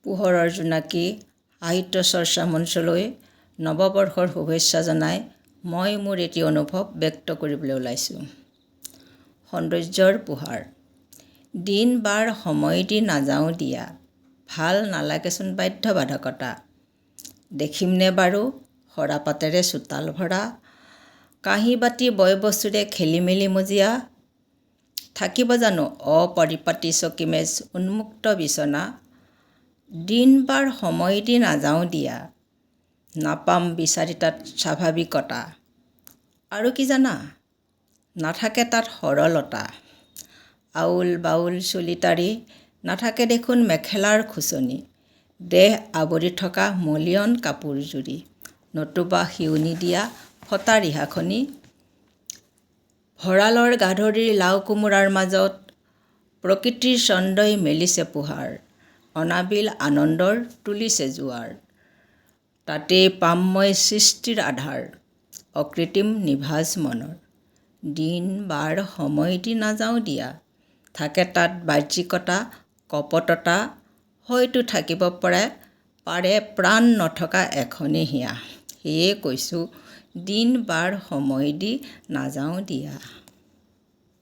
পোহৰৰ জোনাকী সাহিত্য চৰ্চা মঞ্চলৈ নৱবৰ্ষৰ শুভেচ্ছা জনাই মই মোৰ এটি অনুভৱ ব্যক্ত কৰিবলৈ ওলাইছোঁ। সৌন্দৰ্যৰ পোহাৰ। দিন বাৰ সময় দি নাযাওঁ দিয়া, ভাল নালাগেচোন বাধ্যবাধকতা। দেখিমনে বাৰু সৰাপাতেৰে চোতাল ভৰা, কাঁহী বাতি বয় বস্তুৰে খেলি মেলি মজিয়া। থাকিব জানো অপৰিপাটি চকীমেজ উন্মুক্ত বিচনা। দিন বাৰ সময় দি নাযাওঁ দিয়া, নাপাম বিচাৰি তাত স্বাভাৱিকতা। আৰু কি জানা, নাথাকে তাত সৰলতা। আউল বাউল চুলিতাৰি, নাথাকে দেখোন মেখেলাৰ খুচনি। দেহ আৱৰি থকা মলিয়ন কাপোৰজুৰি, নতুবা শিউনি দিয়া ফটা ৰিহাখনি। ভঁৰালৰ গাধৰিৰ লাও কোমোৰাৰ মাজত প্ৰকৃতিৰ ছন্দই মেলিছে পোহাৰ। অনাবিল আনন্দৰ তুলিছে জোৱাৰ। তাতেই পাম মই সৃষ্টিৰ আধাৰ, অকৃত্ৰিম নিভাঁজ মনৰ। দিন বাৰ সময় দি নাযাওঁ দিয়া, থাকে তাত বাহ্যিকতা কপটতা। হয়তো থাকিব পাৰে প্ৰাণ নথকা এখনি হিয়া। সেয়ে কৈছোঁ দিন বাৰ সময় দি নাযাওঁ দিয়া।